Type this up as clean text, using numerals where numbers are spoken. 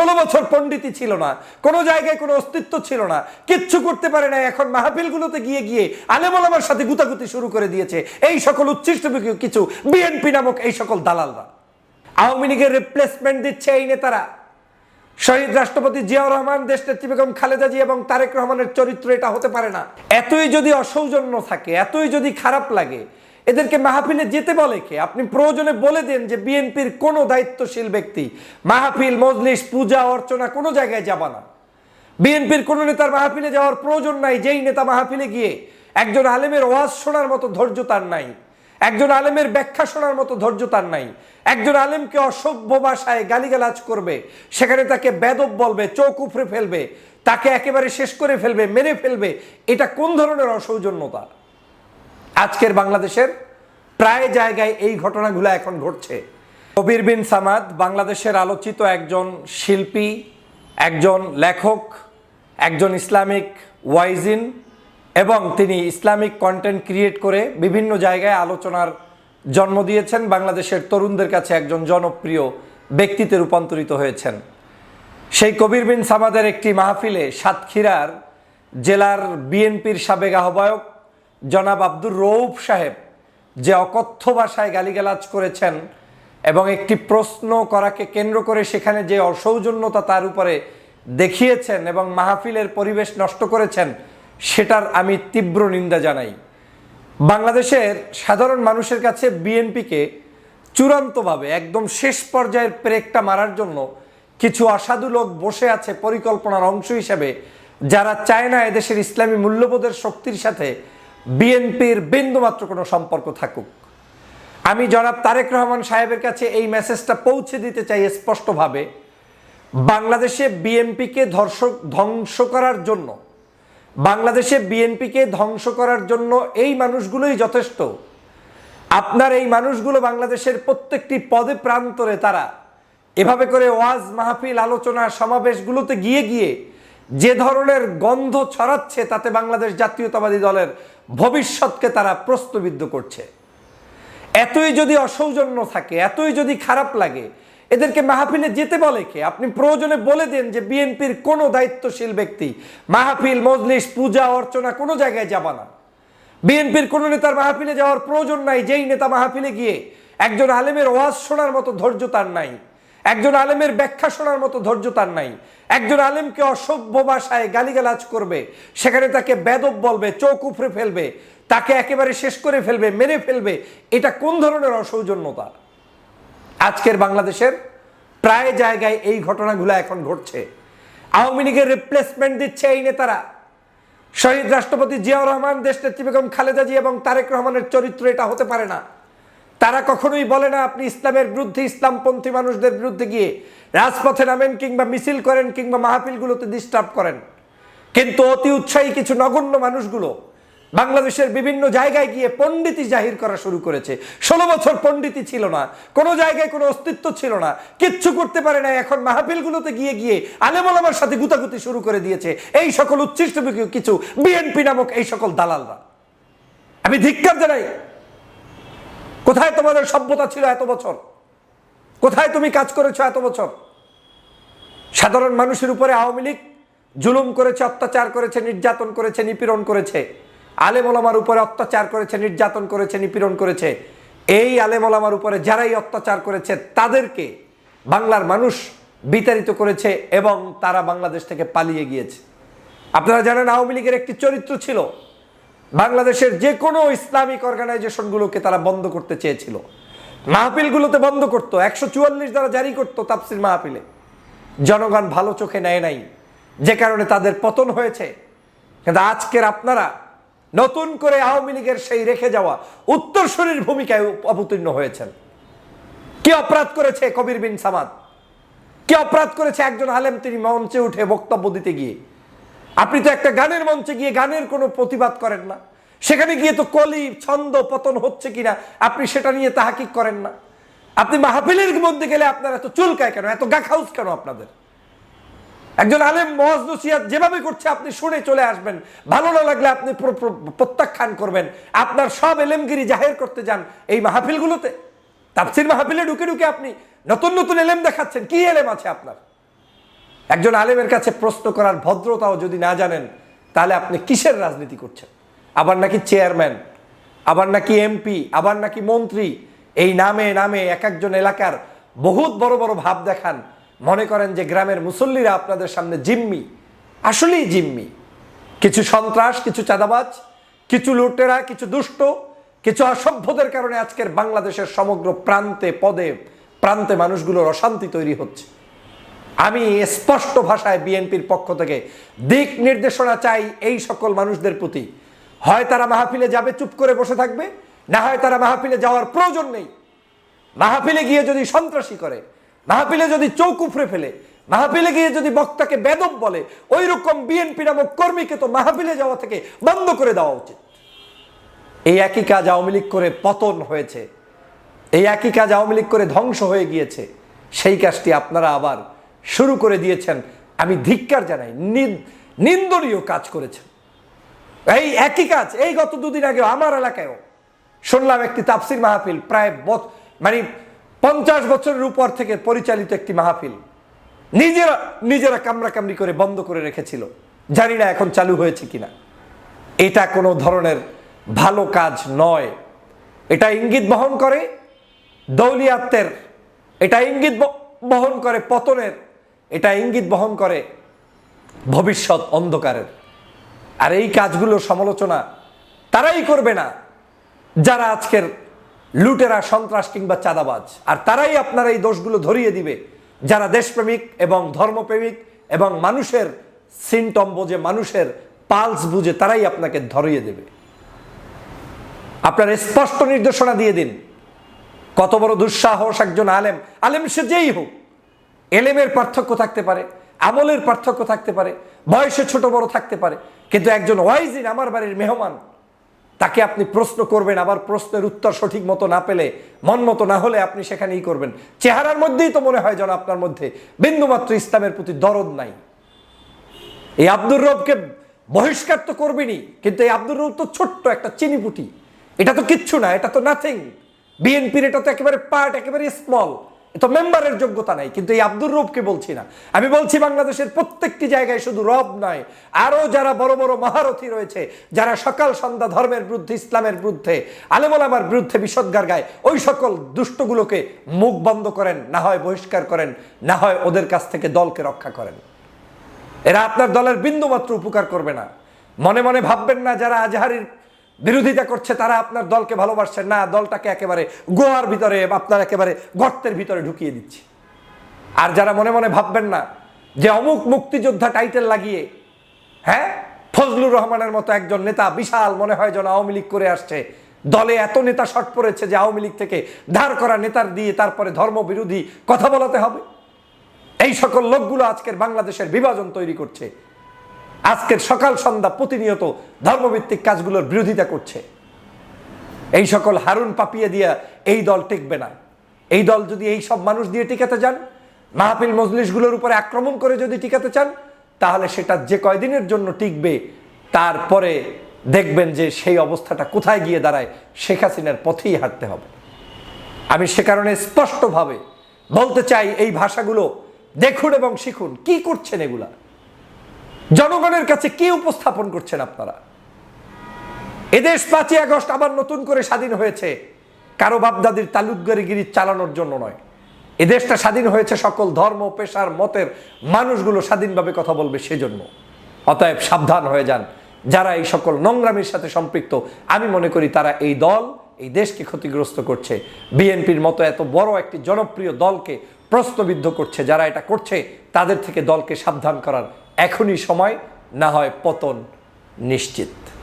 16 বছর পণ্ডিতই ছিল না, কোনো জায়গায় কোনো অস্তিত্ব ছিল না, কিচ্ছু করতে পারে না। এখন মাহফিলগুলোতে গিয়ে গিয়ে আলেম ওলামার সাথে গুতাগুতি শুরু করে দিয়েছে এই সকল উচ্ছিষ্ট কিছু বিএনপি নামক এই সকল দালালরা। আওয়ামী লীগের রিপ্লেসমেন্ট দিচ্ছে এই নেতারা। শহীদ রাষ্ট্রপতি জিয়াউর রহমান, দেশনেত্রী বেগম খালেদা জিয়া এবং তারেক রহমানের চরিত্র এটা হতে পারে না। এতই যদি অসৌজন্য থাকে, এতই যদি খারাপ লাগে, এদেরকে মাহফিলে যেতে বলে কে? আপনি প্রয়োজনে বলে দেন যে বিএনপির কোনো দায়িত্বশীল ব্যক্তি মাহফিল, মজলিস, পূজা অর্চনা কোনো জায়গায় যাবা না। বিএনপির কোনো নেতার মাহফিলে যাওয়ার প্রয়োজন নাই। যেই নেতা মাহফিলে গিয়ে একজন আলেমের ওয়াজ শোনার মতো ধৈর্য তার নাই, একজন আলেমের ব্যাখ্যা শোনার মতো ধৈর্য তার নাই, একজন আলেমকে অসভ্য ভাষায় গালিগালাজ করবে, সেখানে তাকে বেদব বলবে, চোখ উপড়ে ফেলবে, তাকে একেবারে শেষ করে ফেলবে, মেরে ফেলবে, এটা কোন ধরনের অসৌজন্যতা? আজকের বাংলাদেশের প্রায় জায়গায় এই ঘটনাগুলো এখন ঘটছে। কবির বিন সামাদ বাংলাদেশের আলোচিত একজন শিল্পী, একজন লেখক, একজন ইসলামিক ওয়াইজিন, এবং তিনি ইসলামিক কন্টেন্ট ক্রিয়েট করে বিভিন্ন জায়গায় আলোচনার জন্ম দিয়েছেন। বাংলাদেশের তরুণদের কাছে একজন জনপ্রিয় ব্যক্তিতে রূপান্তরিত হয়েছেন। সেই কবির বিন সামাদের একটি মাহফিলে সাতক্ষীরার জেলার বিএনপির সাবেক আহ্বায়ক জনাব আব্দুর রৌফ সাহেব যে অকথ্য ভাষায় গালিগালাজ করেছেন এবং একটি প্রশ্ন করাকে কেন্দ্র করে সেখানে যে অসৌজন্যতা তার উপরে দেখিয়েছেন এবং মাহফিলের পরিবেশ নষ্ট করেছেন, সেটার আমি তীব্র নিন্দা জানাই। বাংলাদেশের সাধারণ মানুষের কাছে বিএনপিকে চূড়ান্তভাবে একদম শেষ পর্যায়ের ব্রেকটা মারার জন্য কিছু অসাধু লোক বসে আছে পরিকল্পনার অংশ হিসেবে, যারা চায় না এদেশের ইসলামী মূল্যবোধের শক্তির সাথে বিএনপির বিন্দুমাত্র কোনো সম্পর্ক থাকুক। আমি জনাব তারেক রহমান সাহেবের কাছে এই মেসেজটা পৌঁছে দিতে চাই স্পষ্টভাবে। বাংলাদেশে বিএনপিকে ধ্বংস করার জন্য, বাংলাদেশে বিএনপিকে ধ্বংস করার জন্য এই মানুষগুলোই যথেষ্ট। আপনার এই মানুষগুলো বাংলাদেশের প্রত্যেকটি পদে প্রান্তরে তারা এভাবে করে ওয়াজ, মাহফিল, আলোচনা, সমাবেশগুলোতে গিয়ে গিয়ে যে ধরনের গন্ধ ছড়াচ্ছে, তাতে বাংলাদেশ জাতীয়তাবাদী দলের ভবিষ্যৎকে তারা প্রশ্নবিদ্ধ করছে। এতই যদি অসৌজন্য থাকে, এতই যদি খারাপ লাগে, এদেরকে মাহফিলে যেতে বলে কে? আপনি প্রয়োজনে বলে দেন যে বিএনপির কোনো দায়িত্বশীল ব্যক্তি মাহফিল, মজলিস, পূজা অর্চনা কোনো জায়গায় যাবা না। বিএনপির কোনো নেতার মাহফিলে যাওয়ার প্রয়োজন নাই। যেই নেতা মাহফিলে গিয়ে একজন আলেমের ওয়াজ শোনার মতো ধৈর্য তার নাই, একজন আলেমের ব্যাখ্যা শোনার মতো ধৈর্য তার নাই, একজন আলেমকে অসভ্য ভাষায় গালিগালাজ করবে, সেখানে তাকে বেদব বলবে, চোখ উপড়ে ফেলবে, তাকে একেবারে শেষ করে ফেলবে, মেরে ফেলবে, এটা কোন ধরনের অসৌজন্যতা? আজকের বাংলাদেশের প্রায় জায়গায় এই ঘটনাগুলো এখন ঘটছে। আওয়ামী লীগের রিপ্লেসমেন্ট দিচ্ছে এই নেতারা। শহীদ রাষ্ট্রপতি জিয়াউর রহমান, দেশনেত্রী বেগম খালেদা জিয়া এবং তারেক রহমানের চরিত্র এটা হতে পারে না। তারা কখনোই বলে না আপনি ইসলামের বিরুদ্ধে, ইসলামপন্থী মানুষদের বিরুদ্ধে গিয়ে রাজপথে নামেন কিংবা মিছিল করেন কিংবা মাহফিলগুলোতে ডিস্টার্ব করেন। কিন্তু অতি উৎসাহী কিছু নগণ্য মানুষগুলো বাংলাদেশের বিভিন্ন জায়গায় গিয়ে পণ্ডিতি জাহির করা শুরু করেছে। 16 বছর পণ্ডিতই ছিল না, কোনো জায়গায় কোনো অস্তিত্ব ছিল না, কিচ্ছু করতে পারে না। এখন মাহফিলগুলোতে গিয়ে গিয়ে আলেম ওলামার সাথে গুতাগুতি শুরু করে দিয়েছে এই সকল উচ্ছিষ্ট কিছু বিএনপি নামক এই সকল দালালরা। আমি ধিক্কার জানাই। কোথায় তোমাদের সভ্যতা ছিল এত বছর? কোথায় তুমি কাজ করেছো এত বছর? সাধারণ মানুষের উপরে আওয়ামী লীগ জুলুম করেছে, অত্যাচার করেছে, নির্যাতন করেছে, নিপীড়ন করেছে। আলেম ওলামার উপরে অত্যাচার করেছে, নির্যাতন করেছে, নিপীড়ন করেছে। এই আলেম ওলামার উপরে যারাই অত্যাচার করেছে তাদেরকে বাংলার মানুষ বিতাড়িত করেছে এবং তারা বাংলাদেশ থেকে পালিয়ে গিয়েছে। আপনারা জানেন আওয়ামী লীগের একটি চরিত্র ছিল, বাংলাদেশের যে কোনো ইসলামিক অর্গানাইজেশনগুলোকে তারা বন্ধ করতে চেয়েছিল, মাহফিলগুলোতে বন্ধ করতো, 144 দ্বারা জারি করতো তাফসির মাহফিলে। জনগণ ভালো চোখে নেয় নাই, যে কারণে তাদের পতন হয়েছে। কিন্তু আজকের আপনারা নতুন করে আওয়ামী লীগের সেই রেখে যাওয়া উত্তরসূরির ভূমিকায় অবতীর্ণ হয়েছেন। কি অপরাধ করেছে কবির বিন সামাদ? কি অপরাধ করেছে একজন আলেম? তিনি মঞ্চে উঠে বক্তব্য দিতে গিয়ে, আপনি তো একটা গানের মঞ্চে গিয়ে গানের কোনো প্রতিবাদ করেন না, সেখানে গিয়ে তো কলি, ছন্দ, পতন হচ্ছে কিনা আপনি সেটা নিয়ে তাহাকিক করেন না। আপনি মাহফিলের মধ্যে গেলে আপনার এত চুলকায় কেন, এত গাখাউস কেন আপনাদের? একজন আলেম ওয়াজ নসিহত যেভাবে করছে আপনি শুনে চলে আসবেন, ভালো না লাগলে আপনি প্রত্যাখ্যান করবেন। আপনার সব এলেমগিরি জাহের করতে যান এই মাহফিলগুলোতে। তাফসির মাহফিলে ঢুকে ঢুকে আপনি নতুন নতুন এলেম দেখাচ্ছেন। কি এলেম আছে আপনার? একজন আলেমের কাছে প্রশ্ন করার ভদ্রতাও যদি না জানেন, তাহলে আপনি কিসের রাজনীতি করছেন? আবার নাকি চেয়ারম্যান, আবার নাকি এমপি, আবার নাকি মন্ত্রী, এই নামে নামে এক একজন এলাকার বহুত বড় বড় ভাব দেখান। মনে করেন যে গ্রামের মুসল্লিরা আপনাদের সামনে জিম্মি। আসলেই জিম্মি। কিছু সন্ত্রাস, কিছু চাঁদাবাজ, কিছু লুটেরা, কিছু দুষ্ট, কিছু অসভ্যদের কারণে আজকের বাংলাদেশের সমগ্র প্রান্তে পদে প্রান্তে মানুষগুলোর অশান্তি তৈরি হচ্ছে। আমি স্পষ্ট ভাষায় বিএনপির পক্ষ থেকে দিক নির্দেশনা চাই এই সকল মানুষদের প্রতি। হয় তারা মাহফিলে যাবে, চুপ করে বসে থাকবে, না হয় তারা মাহফিলে যাওয়ার প্রয়োজন নেই। মাহফিলে গিয়ে যদি সন্ত্রাসী করে, মাহফিলে যদি চৌক উপড়ে ফেলে, মাহফিলে গিয়ে যদি বক্তাকে বেদব বলে, ওই রকম বিএনপি নামক কর্মীকে তো মাহফিলে যাওয়া থেকে বন্ধ করে দেওয়া উচিত। এই একই কাজ আওয়ামী লীগ করে পতন হয়েছে, এই একই কাজ আওয়ামী লীগ করে ধ্বংস হয়ে গিয়েছে। সেই কাজটি আপনারা আবার শুরু করে দিয়েছেন। আমি ধিক্কার জানাই, নিন্দনীয় কাজ করেছেন। এই একই কাজ এই গত দুদিন আগে আমার এলাকায়ও শুনলাম, একটি তাফসির মাহফিল, প্রায় 50 বছরের উপর থেকে পরিচালিত একটি মাহফিল নিজেরা কামড়াকামড়ি করে বন্ধ করে রেখেছিল। জানি না এখন চালু হয়েছে কিনা। এটা কোনো ধরনের ভালো কাজ নয়। এটা ইঙ্গিত বহন করে দৌলিয়াতের, এটা ইঙ্গিত বহন করে পতনের, এটা ইঙ্গিত বহন করে ভবিষ্যৎ অন্ধকারের। আর এই কাজগুলো সমালোচনা তারাই করবে না যারা আজকের লুটেরা, সন্ত্রাস কিংবা চাঁদাবাজ। আর তারাই আপনার এই দোষগুলো ধরিয়ে দিবে যারা দেশপ্রেমিক এবং ধর্মপ্রেমিক এবং মানুষের সিমটম বোঝে, মানুষের পালস বুঝে, তারাই আপনাকে ধরিয়ে দেবে। আপনার স্পষ্ট নির্দেশনা দিয়ে দিন। কত বড় দুঃসাহস একজন আলেম সে যেই হোক, এলেমের পার্থক্য থাকতে পারে, আমলের পার্থক্য থাকতে পারে, বয়সে ছোট বড় থাকতে পারে, কিন্তু একজন ওয়াইজিন, আমার বাড়ির মেহমান, তাকে আপনি প্রশ্ন করবেন। আবার প্রশ্নের উত্তর সঠিক মতো না পেলে, মন মতো না হলে আপনি সেখানেই করবেন। চেহারার মধ্যেই তো মনে হয় যেন আপনার মধ্যে বিন্দুমাত্র ইসলামের প্রতি দরদ নাই। এই আব্দুর রবকে বহিষ্কার তো করবেনই, কিন্তু এই আব্দুর রব তো ছোট্ট একটা চিনিপুটি, এটা তো কিচ্ছু না, এটা তো নাথিং। বিএনপির এটা তো একেবারে পার্ট, একেবারে স্মল, তো মেম্বারের যোগ্যতা নাই। কিন্তু এই আব্দুর রবকে বলছি না, আমি বলছি বাংলাদেশের প্রত্যেকটি জায়গায়, শুধু রব নয়, আরো যারা বড় বড় মহারথী রয়েছে, যারা সকাল সন্ধ্যা ধর্মের বিরুদ্ধে, ইসলামের বিরুদ্ধে, আলেম ওলামার বিরুদ্ধে বিষোদ্গার গায়, ওই সকল দুষ্টগুলোকে মুখ বন্ধ করেন, না হয় বহিষ্কার করেন, না হয় ওদের কাছ থেকে দলকে রক্ষা করেন। এরা আপনার দলের বিন্দুমাত্র উপকার করবে না। মনে মনে ভাববেন না যারা আজহারীর বিরোধিতা করছে তারা আপনার দলকে ভালোবাসছেন না, দলটাকে একেবারে গোয়ার ভিতরে, আপনার একেবারে গর্তের ভিতরে ঢুকিয়ে দিচ্ছে। আর যারা মনে মনে ভাববেন না যে অমুক মুক্তিযোদ্ধা টাইটেল লাগিয়ে, হ্যাঁ, ফজলুর রহমানের মতো একজন নেতা বিশাল মনে হয় যেন আওয়ামী লীগ করে আসছে, দলে এত নেতা শর্ট পড়েছে যে আওয়ামী লীগ থেকে ধার করা নেতার দিয়ে তারপরে ধর্ম বিরোধী কথা বলাতে হবে। এই সকল লোকগুলো আজকের বাংলাদেশের বিভাজন তৈরি করছে, আজকের সকাল সন্ধ্যা প্রতিনিয়ত ধর্মভিত্তিক কাজগুলোর বিরোধিতা করছে। এই সকল হারুন পাপিয়ে দিয়া এই দল টিকবে না। এই দল যদি এই সব মানুষ দিয়ে টিকাতে যান, মাহফিল মজলিসগুলোর উপরে আক্রমণ করে যদি টিকাতে চান, তাহলে সেটা যে কয়দিনের জন্য টিকবে, তারপরে দেখবেন যে সেই অবস্থাটা কোথায় গিয়ে দাঁড়ায়, শেখ হাসিনার পথেই হাঁটতে হবে। আমি সে কারণে স্পষ্টভাবে বলতে চাই, এই ভাষাগুলো দেখুন এবং শিখুন। কি করছেন এগুলা? জনগণের কাছে কি উপস্থাপন করছেন আপনারা? এদেশ 5ই আগস্ট আবার নতুন করে স্বাধীন হয়েছে কারো বাপদাদির তালুকদারিগিরি চালানোর জন্য নয়। এদেশটা স্বাধীন হয়েছে সকল ধর্ম, পেশার, মতের মানুষগুলো স্বাধীনভাবে কথা বলবে সেজন্য। অতএব সাবধান হয়ে যান যারা এই সকল নোংরামির সাথে সম্পৃক্ত। আমি মনে করি তারা এই দল, এই দেশকে ক্ষতিগ্রস্ত করছে। বিএনপির মতো এত বড় একটি জনপ্রিয় দলকে প্রশ্নবিদ্ধ করছে। যারা এটা করছে তাদের থেকে দলকে সাবধান করার এখনই সময়, না হয় পতন নিশ্চিত।